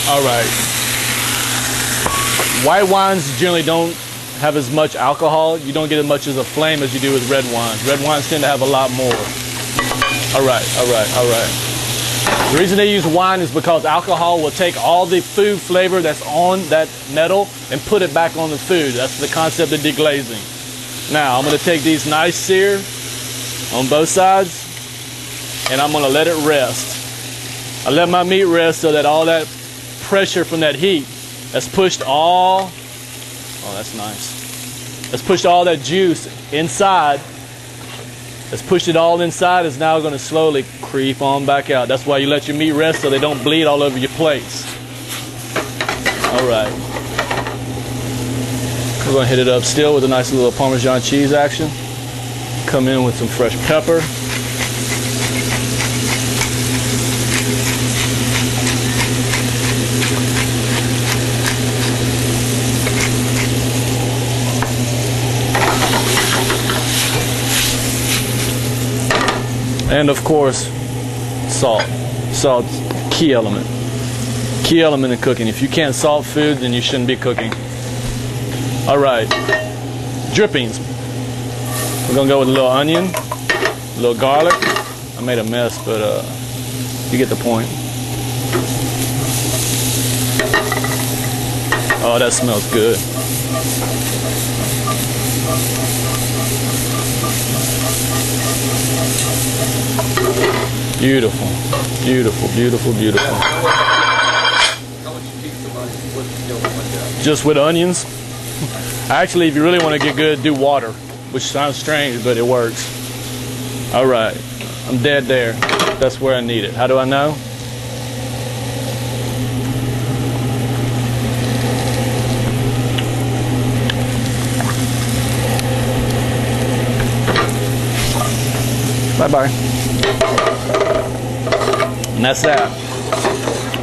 All right. White wines generally don't have as much alcohol. You don't get as much as a flame as you do with red wines. Red wines tend to have a lot more. All right. The reason they use wine is because alcohol will take all the food flavor that's on that metal and put it back on the food. That's the concept of deglazing. Now, I'm going to take these nice sear on both sides, and I'm going to let it rest. I let my meat rest so that all that pressure from that heat has pushed all, oh, that's nice. Has pushed all that juice inside. Has pushed it all inside. Is now going to slowly creep on back out. That's why you let your meat rest so they don't bleed all over your plates. All right. We're going to hit it up still with a nice little Parmesan cheese action. Come in with some fresh pepper. And of course, salt. Salt's key element. Key element in cooking. If you can't salt food, then you shouldn't be cooking. All right, drippings. We're gonna go with a little onion, a little garlic. I made a mess, but you get the point. Oh, that smells good. Beautiful, beautiful, beautiful, beautiful. Just with onions? Actually, if you really want to get good, do water, which sounds strange, but it works. All right, I'm dead there. That's where I need it. How do I know? Bye-bye. And that's that.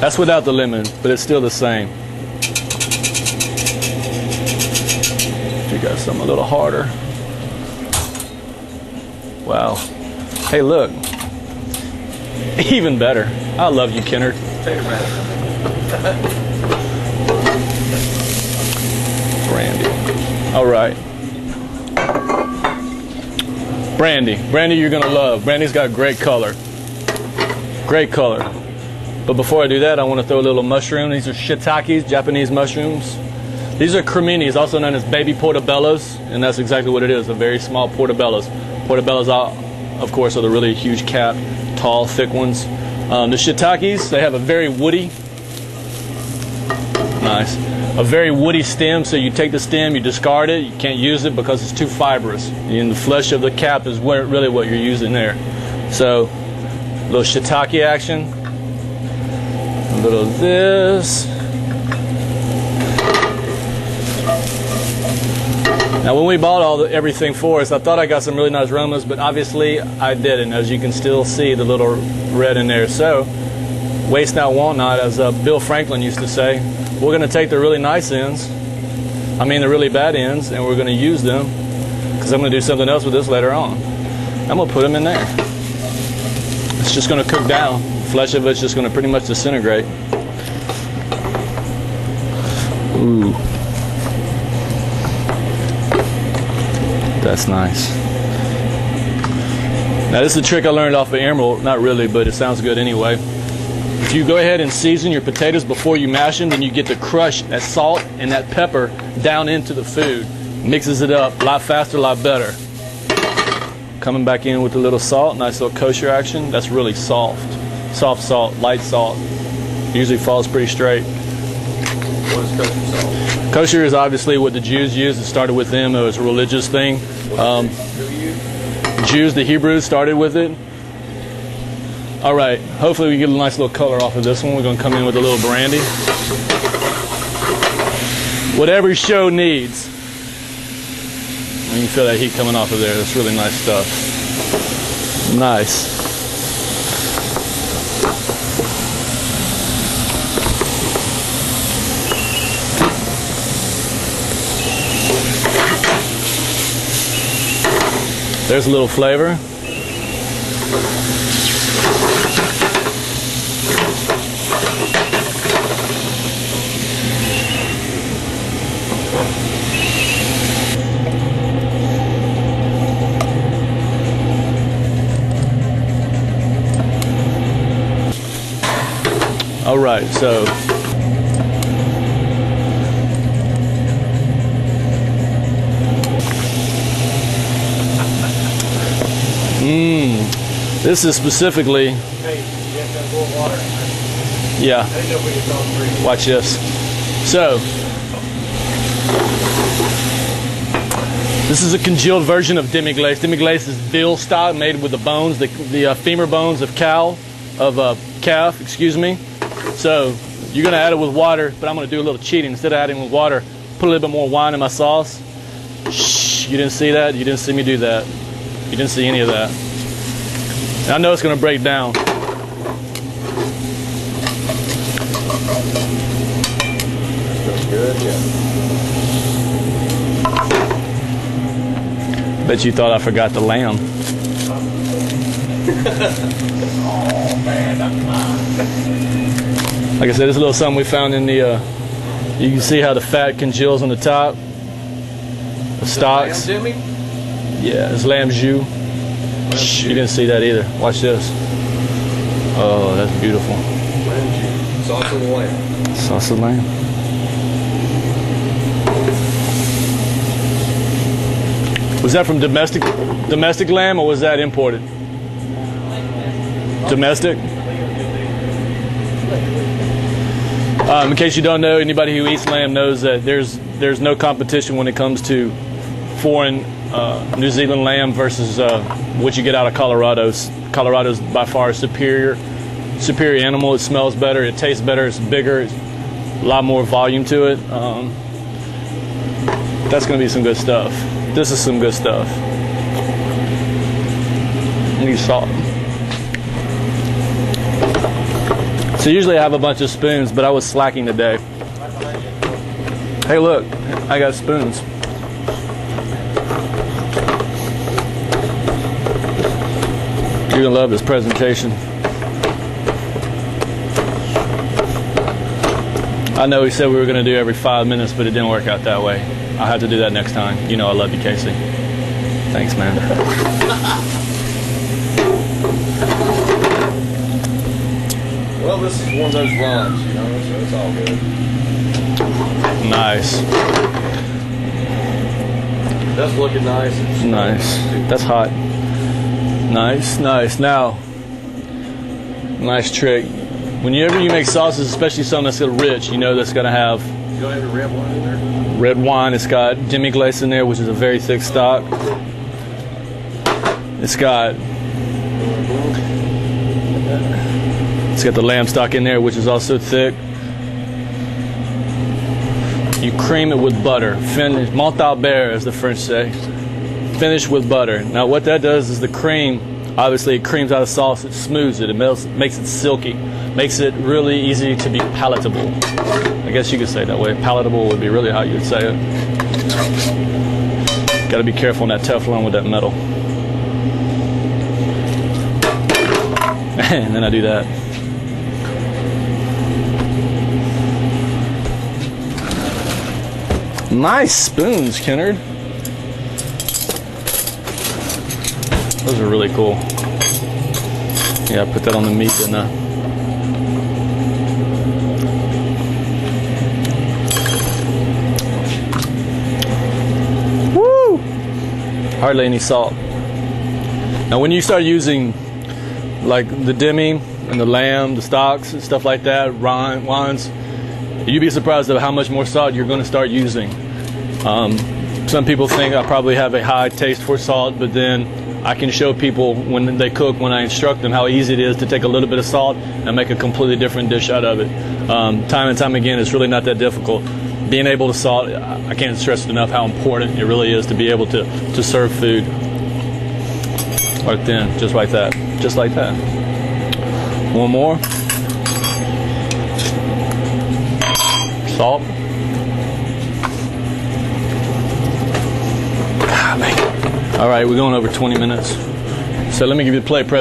That's without the lemon, but it's still the same. You got something a little harder. Wow. Hey, look. Even better. I love you, Kennard. Brandy. All right. Brandy. Brandy you're going to love. Brandy's got great color. Great color. But before I do that, I want to throw a little mushroom. These are shiitakes, Japanese mushrooms. These are creminis, also known as baby portobellos, and that's exactly what it is, a very small portobellos. Portobellos, of course, are the really huge cap, tall, thick ones. The shiitakes, they have a very woody, nice, a very woody stem, so you take the stem, you discard it, you can't use it because it's too fibrous. And the flesh of the cap is really what you're using there. So, a little shiitake action, a little of this. Now when we bought everything for us, I thought I got some really nice aromas, but obviously I didn't. As you can still see the little red in there. So, waste not, want not, as Bill Franklin used to say. We're going to take the really nice ends, the really bad ends, and we're going to use them, because I'm going to do something else with this later on. I'm going to put them in there. It's just going to cook down. The flesh of it's just going to pretty much disintegrate. Ooh. That's nice. Now this is a trick I learned off of Emerald. Not really, but it sounds good anyway. If you go ahead and season your potatoes before you mash them, then you get to crush that salt and that pepper down into the food. Mixes it up a lot faster, a lot better. Coming back in with a little salt, nice little kosher action. That's really soft. Soft salt, light salt. Usually falls pretty straight. What is kosher salt? Kosher is obviously what the Jews used. It started with them. It was a religious thing. Jews, the Hebrews, started with it. All right. Hopefully we get a nice little color off of this one. We're going to come in with a little brandy. What every show needs. You can feel that heat coming off of there. That's really nice stuff. Nice. There's a little flavor. All right, so this is specifically. Hey, you have to boil water. Yeah. I didn't know if we could tell free. Watch this. So this is a congealed version of demi-glace. Demi-glace is veal stock made with the bones, the femur bones of calf, excuse me. So you're gonna add it with water, but I'm gonna do a little cheating. Instead of adding with water, put a little bit more wine in my sauce. Shh, you didn't see that? You didn't see me do that. You didn't see any of that. And I know it's gonna break down. That's good, yeah. Bet you thought I forgot the lamb. Oh, man, that's Like I said, it's a little something we found in the, you can see how the fat congeals on the top. The stocks. Lamb, Jimmy? Yeah, it's lamb jus. Shh, you didn't see that either. Watch this. Oh, that's beautiful. Lamb juice. Sauce of the lamb. Sauce of lamb. Was that from domestic lamb or was that imported? Domestic? In case you don't know, anybody who eats lamb knows that there's no competition when it comes to foreign New Zealand lamb versus what you get out of Colorado's. Colorado's by far a superior animal. It smells better, it tastes better, it's bigger, it's a lot more volume to it. That's going to be some good stuff. This is some good stuff. Need salt. So usually I have a bunch of spoons, but I was slacking today. Hey, look, I got spoons. You're gonna love this presentation. I know we said we were gonna do every 5 minutes, but it didn't work out that way. I'll have to do that next time. You know I love you, Casey. Thanks, man. Well, this is one of those runs, you know, so it's all good. Nice. That's looking nice. Nice. That's hot. Nice, nice. Now, nice trick. Whenever you make sauces, especially something that's rich, you know that's going to have You don't have the red wine in there? red wine. It's got demi-glace in there, which is a very thick stock. It's got the lamb stock in there, which is also thick. You cream it with butter. Finish, mont Albert, as the French say. Finish with butter. Now, what that does is the cream, obviously, it creams out the sauce. It smooths it. It makes it silky. Makes it really easy to be palatable. I guess you could say it that way. Palatable would be really how you would say it. Got to be careful on that Teflon with that metal. And then I do that. Nice spoons, Kennard. Those are really cool. Yeah, I put that on the meat, didn't I? Woo! Hardly any salt. Now, when you start using like the demi and the lamb, the stocks, and stuff like that, wines, you'd be surprised at how much more salt you're going to start using. Some people think I probably have a high taste for salt, but then I can show people when they cook, when I instruct them, how easy it is to take a little bit of salt and make a completely different dish out of it. Time and time again, it's really not that difficult. Being able to salt, I can't stress enough how important it really is to be able to serve food. Right then, just like that. Just like that. One more. Salt. All right, we're going over 20 minutes. So let me give you the play press.